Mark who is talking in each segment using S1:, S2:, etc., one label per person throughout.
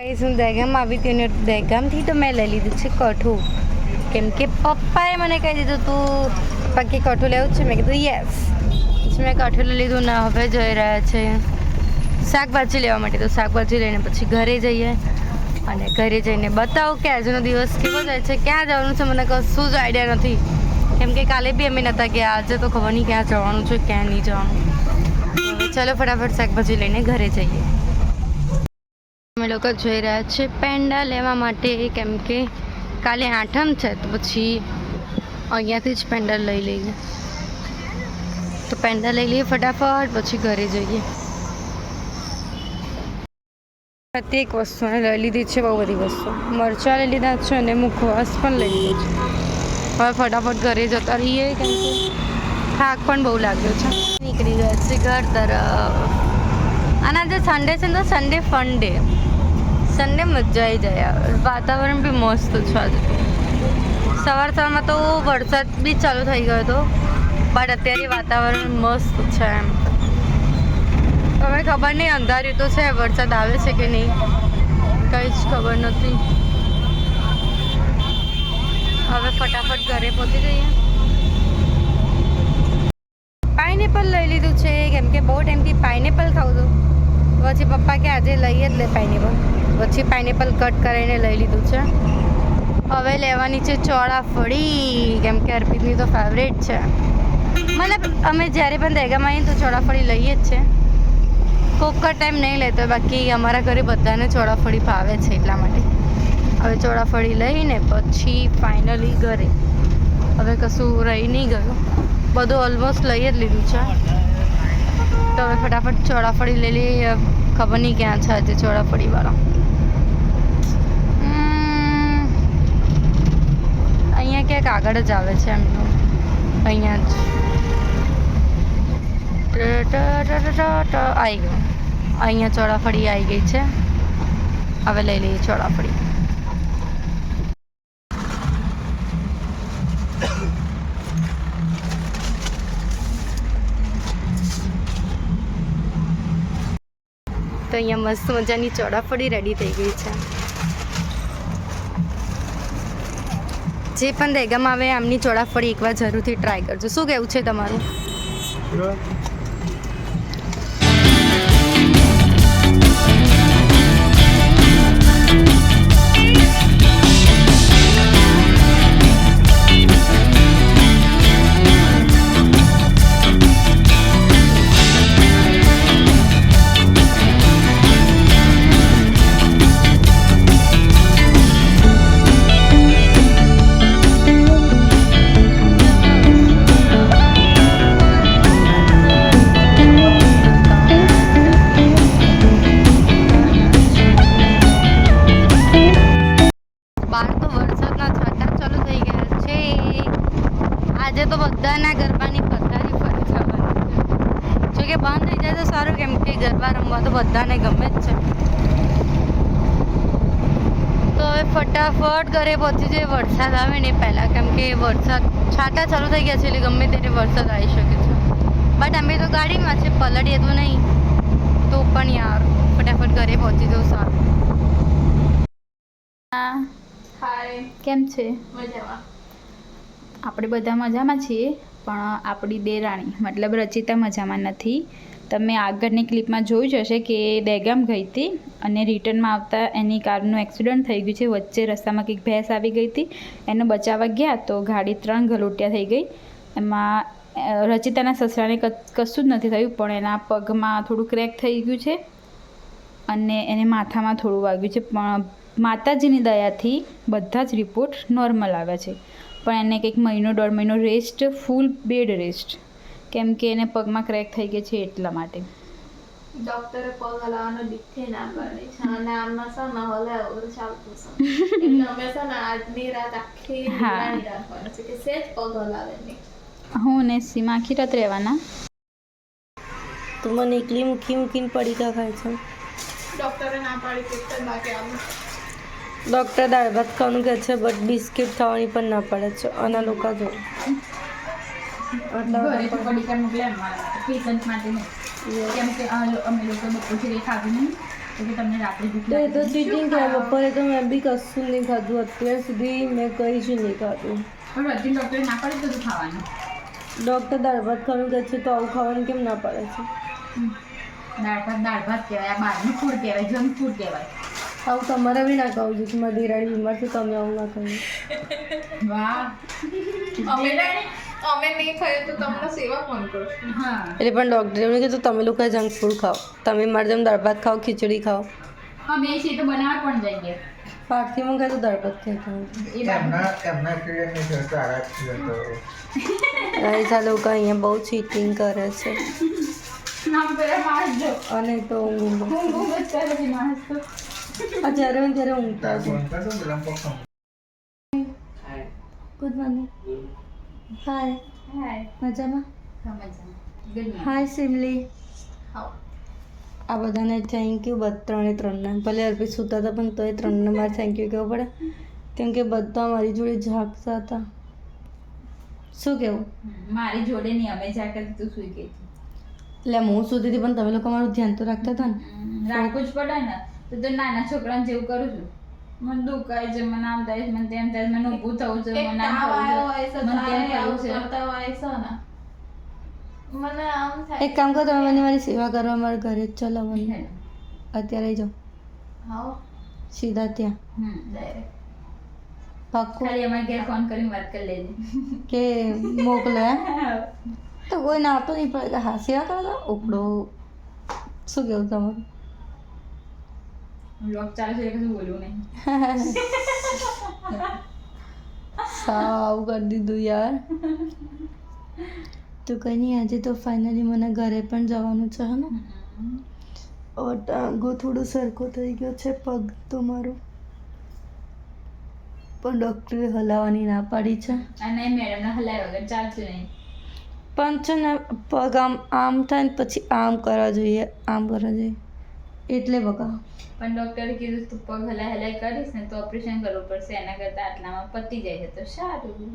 S1: હું દહેગામ આવી હતી અને દહેગામથી તો મેં લઈ લીધું છે કઠું, કેમ કે પપ્પાએ મને કહી દીધું તું પપ્પા કઠું લેવું છે. મેં કીધું યસ. પછી મેં કઠું લઈ લીધું ને હવે જઈ રહ્યા છે શાકભાજી લેવા માટે. તો શાકભાજી લઈને પછી ઘરે જઈએ અને ઘરે જઈને બતાવું કે આજનો દિવસ કેવો જાય છે, ક્યાં જવાનું છે મને કશું જ આઈડિયા નથી, કેમ કે કાલે બી અમે નહોતા ગયા. આજે તો ખબર નહીં ક્યાં જવાનું છે ક્યાં નહીં જવાનું. ચલો ફટાફટ શાકભાજી લઈને ઘરે જઈએ. અમે લોકો જઈ રહ્યા છે પેંડા લેવા માટે, કેમ કે કાલે આઠમ છે તો પછી અહીંયાથી જ પેંડા લઈ લઈએ. તો પેંડા લઈ લઈએ ફટાફટ, પછી ઘરે જઈએ. પ્રત્યેક વસ્તુને લઈ લીધી છે, બહુ બધી વસ્તુ. મરચાં લઈ લીધા છે અને મુખવાસ પણ લઈ લીધો છે. હવે ફટાફટ ઘરે જતા રહીએ, કેમ કે થાક પણ બહુ લાગ્યો છે. નીકળી ગયા છે ઘર તરફ. અને આજે સન્ડે છે ને તો સન્ડે ફન ડે. સન્ડે મજા આવી જાય. વાતાવરણ બી મસ્ત છે આજે. સવારમાં તો વરસાદ બી ચાલુ થઈ ગયો હતો, બટ અત્યારે વાતાવરણ મસ્ત છે એમ. હવે ખબર નહીં, અંધાર્યું તો છે, વરસાદ આવે છે કે નહીં કંઈ જ ખબર નથી. હવે ફટાફટ ઘરે પહોંચી જઈએ. પાઇનેપલ લઈ લીધું છે, કેમ કે બહુ ટાઈમથી પાઇનેપલ ખાવું હતું. પછી પપ્પા કે આજે લઈએ જ લે પાઇનેપલ. પછી પાઇનેપલ કટ કરીને લઈ લીધું છે. હવે લેવાની છે ચોળાફળી, કેમ કે અર્પિતની તો ફેવરેટ છે. મતલબ અમે જ્યારે પણ દહેગામાં આવીએ તો ચોળાફળી લઈએ જ છે. કોક ટાઈમ નહીં લેતો, બાકી અમારા ઘરે બધાને ચોળાફળી ભાવે છે, એટલા માટે. હવે ચોળાફળી લઈને પછી ફાઇનલી ઘરે. હવે કશું રહી નહીં ગયું, બધું ઓલમોસ્ટ લઈ જ લીધું છે. તો હવે ફટાફટ ચોળાફળી લઈ લઈએ. ખબર નહીં ક્યાં છે આજે ચોળાફળીવાળા. અહીંયા ક્યાંક આગળ જ આવે છે એમનું, અહીંયા જ આવી ગયું. અહીંયા ચોળાફળી આવી ગઈ છે. હવે લઈ લઈએ ચોળાફળી. તો અહીંયા મસ્ત મજાની ચોળાફળી રેડી થઈ ગઈ છે. જે પણ દહેગામાં આવે આમની ચોળાફળી એકવાર જરૂરથી ટ્રાય કરજો. શું કહેવું છે તમારું? આજે તો બધાના ગરબાની પથારી ફરી જવાની છે. જો કે બંધ થઈ જાય તો સારું, કેમ કે ગરબા રમવા તો બધાને ગમે જ છે. તો હવે ફટાફટ ઘરે પહોંચી જાય વરસાદ આવે ને પહેલાં, કેમ કે વરસાદ છાંટા ચાલુ થઈ ગયા છે, એટલે ગમે ત્યારે વરસાદ આવી શકે છે. બટ અમે તો ગાડીમાં છે, પલળીએ તો નહીં. તો પણ યાર ફટાફટ ઘરે પહોંચી જવું સારું.
S2: હાય, કેમ છે?
S1: મજામાં.
S2: આપણે બધા મજામાં છીએ, પણ આપણી દેરાણી મતલબ રચિતા મજામાં નથી. તમે આગળની ક્લિપમાં જોયું જ હશે કે દહેગામ ગઈ હતી અને રિટર્નમાં આવતા એની કારનું એક્સિડન્ટ થઈ ગયું છે. વચ્ચે રસ્તામાં કંઈક ભેંસ આવી ગઈ હતી, એને બચાવવા ગયા તો ગાડી 3 ગલોટિયા થઈ ગઈ. એમાં રચિતાના સસરાને કશું જ નથી થયું, પણ એના પગમાં થોડું ક્રેક થઈ ગયું છે અને એને માથામાં થોડું વાગ્યું છે. પણ માતાજીની દયાથી બધા જ રિપોર્ટ નોર્મલ આવ્યા છે. પણ એને કંઈક 1-1.5 મહિનો રેસ્ટ, ફૂલ બેડ રેસ્ટ, કેમ કે એને પગમાં ક્રેક થઈ ગઈ છે એટલા માટે.
S3: ડોક્ટરે પગ હલાવવાનો દીઠે ના પાડી છે અને આમાં છે ને હલાવ ચાલતું છે, એટલે અમે છે ને આજની રાત આખી નિરાળી રાખવાની છે કે સેજ પગ હલાવે નહીં.
S2: હું ને સીમા આખી રાત રહેવાના.
S1: તું મને એકલી મૂકીને પડીકા ખાય છે.
S3: ડોક્ટરે ના પાડી કે બાકી આવું
S1: ડૉક્ટર દાળ ભાત ખાવાનું કહે છે, બટ બિસ્કિટ ખાવાની પણ ના પડે છે. આના લોકો જો
S2: મોકલે પેશન્ટ માટે, કેમ કે અમે લોકો બપોર સુધી ખાધું નહીં તો કે તમને રાત્રે ભૂખ
S1: તો એ તો
S2: લાગી.
S1: ચીટિંગ કહેવાય. બપોરે તો મેં બી કશું નહીં ખાધું. અત્યાર સુધી મેં કંઈ જ નહીં ખાધું.
S2: પણ રચિન ડૉક્ટરે ના પાડી બધું ખાવાનું.
S1: ડૉક્ટર દાળ ભાત ખાવાનું કહે છે તો આવું ખાવાનું કેમ ના પાડે છે?
S2: દાળ ભાત કહેવાય, આ બહારનું ફૂડ કહેવાય, જંક ફૂડ કહેવાય.
S1: આવું તમારે બી ના ખાવું જોઈએ. મારી દિરાણી બીમાર છે તમે આવું ના ખાવું.
S2: વાહ.
S3: અમે નહીં ખાઈએ તો તમને સેવા કોણ કરશે?
S2: હા.
S1: એટલે પણ ડૉક્ટરે એમને કીધું તમે લોકો જંક ફૂડ ખાઓ. તમે મારે જેમ દાળ ભાત ખાઓ, ખીચડી ખાઓ.
S2: અમે એ છે તો બનાવવા પણ જઈએ.
S1: પાર્થથી મંગાય તો દાળ ભાત ખાઈ
S2: એ બાજુ
S1: ગાઈસ આ લોકો અહીંયા બહુ ચીટિંગ કરે છે.
S2: નામ પેલા માણસ જો
S1: અને તો ઊંઘ
S2: હું જ કરે છે માણસ તો.
S1: આ જ્યારે હોય ને ત્યારે ઊંઘતા છે. Good morning. હાય.
S2: હાય.
S1: મજામાં?
S2: સમજ. Good morning.
S1: હાય સિમલી.
S3: આવો.
S1: આ બધાને થેન્ક યુ. ત્રણે ભલે અર્પિત સૂતા હતા પણ તોય ત્રણને મારે થેન્ક યુ કહેવું પડે કેમ કે બધા મારી જોડે જાગતા હતા. શું કહેવું?
S2: મારી જોડે નહીં, અમે જ્યાં કરતી તું સુઈ ગઈ હતી.
S1: એટલે હું સૂતી હતી પણ તમે લોકો મારું ધ્યાન તો રાખતા હતા ને.
S2: રાખવું જ પડે ને. તો નાના છોકરાને જેવું કરું છું. મને દુખાય છે, મને આમ થાય છે, મને તેમ થાય છે, મને ઊભું થવું છે,
S3: એક
S2: મને આમ
S3: તાવ આવ્યો હોય
S2: થવું
S3: છે,
S2: છે, મને તેમ
S3: તારે આવું
S2: થવું છે.
S3: કરતા હોય છે ને. મને આમ થાય.
S1: એક કામ કરો તમે મને મારી સેવા કરવા મારા ઘરે જ ચલો મને અત્યારે જાઓ
S3: આવો
S1: સીધા ત્યાં
S3: ડાયરેક્ટ.
S1: પાક્કું
S2: ખાલી અમારે ઘેર ફોન કરીને વાત કરી લેજે.
S1: કે મોકલે એમ? તો કોઈ ના તો નહીં પડે કે હા સેવા કરો તો ઉપડો. શું કેવું તમારું?
S2: બ્લોગ ચાલુ છે એટલે કશું બોલવું નહીં.
S1: સાવ કરી દીધું યાર. તો કંઈ નહીં આજે તો ફાઇનલી મને ઘરે પણ જવાનું છે હે ને. ટાંગો થોડો સરખો થઈ ગયો છે, પગ તો મારો પણ ડૉક્ટરે હલાવવાની ના પાડી છે.
S2: અને મેડમને હલાય વગર ચાલતું નહીં.
S1: પણ છે ને પગ આમ થાય ને પછી આમ કરવા જોઈએ, આમ કરવા જોઈએ એટલે બગા.
S2: પણ ડૉક્ટરે કીધું તું પગ હલાય કરીશ ને તો ઓપરેશન કરવું પડશે, એના કરતાં આટલામાં પતી જાય છે તો સારું.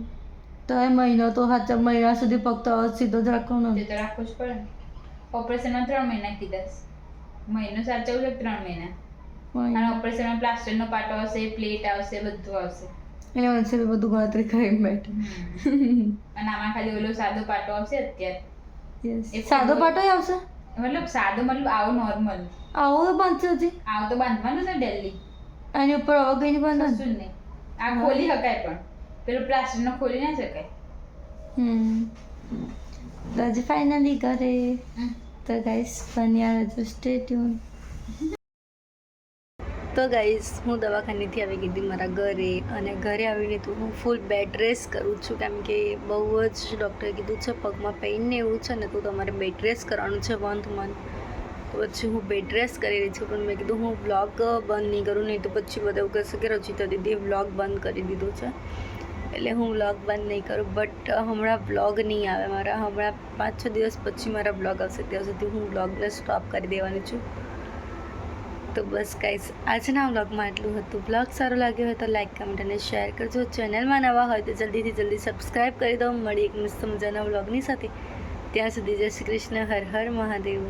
S1: તો એ મહિનો તો સાચા મહિના સુધી પગ તો હવે સીધો જ રાખવાનો
S2: તે તો રાખવું જ પડે ને. ઓપરેશનમાં 3 મહિના કીધા છે. મહિનો સાચવવું છે 3 મહિના. અને ઓપરેશનમાં પ્લાસ્ટરનો પાટો આવશે, પ્લેટ આવશે, બધું આવશે.
S1: એટલે મને બધું ગણતરી કરીને બેઠે.
S2: અને આમાં ખાલી ઓલો સાદો પાટો આવશે અત્યારે.
S1: યસ સાદો પાટો આવશે.
S2: મતલબ સાદો મતલબ આવો નોર્મલ.
S1: આવો બાંધશે હજી
S2: આવો તો બાંધવાનું છે ડેલી.
S1: એની ઉપર હવે કઈ નહીં બાંધવાનું.
S2: કશું જ નહીં. આ ખોલી શકાય પણ પેલું પ્લાસ્ટરનો ખોલી ના શકાય.
S1: તો આજે ફાઇનલી ઘરે. તો ગાઈસ બન્યા રહેજો, સ્ટે ટ્યુન. તો ગાઈસ હું દવાખાનેથી આવી ગઈ હતી મારા ઘરે અને ઘરે આવીને તો હું ફૂલ બેડ રેસ્ટ કરું છું કેમ કે બહુ જ ડૉક્ટરે કીધું છે પગમાં પેઇન ને એવું છે ને તો તમારે બેડ રેસ્ટ કરવાનું છે 1 month. તો પછી હું બેડ રેસ્ટ કરી રહી છું પણ મેં કીધું હું વ્લોગ બંધ નહીં કરું, નહીં તો પછી બધા એવું કહેશે કે રચિતા દીદીએ વ્લોગ બંધ કરી દીધું છે. એટલે હું વ્લોગ બંધ નહીં કરું બટ હમણાં વ્લોગ નહીં આવે મારા. હમણાં 5-6 દિવસ પછી મારા વ્લોગ આવશે, ત્યાં સુધી હું વ્લોગને સ્ટોપ કરી દેવાની છું. તો બસ ગાઈસ આજના વ્લોગમાં આટલું હતું. વ્લોગ સારો લાગ્યો હોય તો લાઈક, કમેન્ટ અને શેર કરજો. ચેનલમાં નવા હોય તો જલ્દીથી સબસ્ક્રાઈબ કરી દો. મળી એક મસ્ત મજાના વ્લોગની સાથે. ત્યાં સુધી જય શ્રી કૃષ્ણ. હર હર મહાદેવ.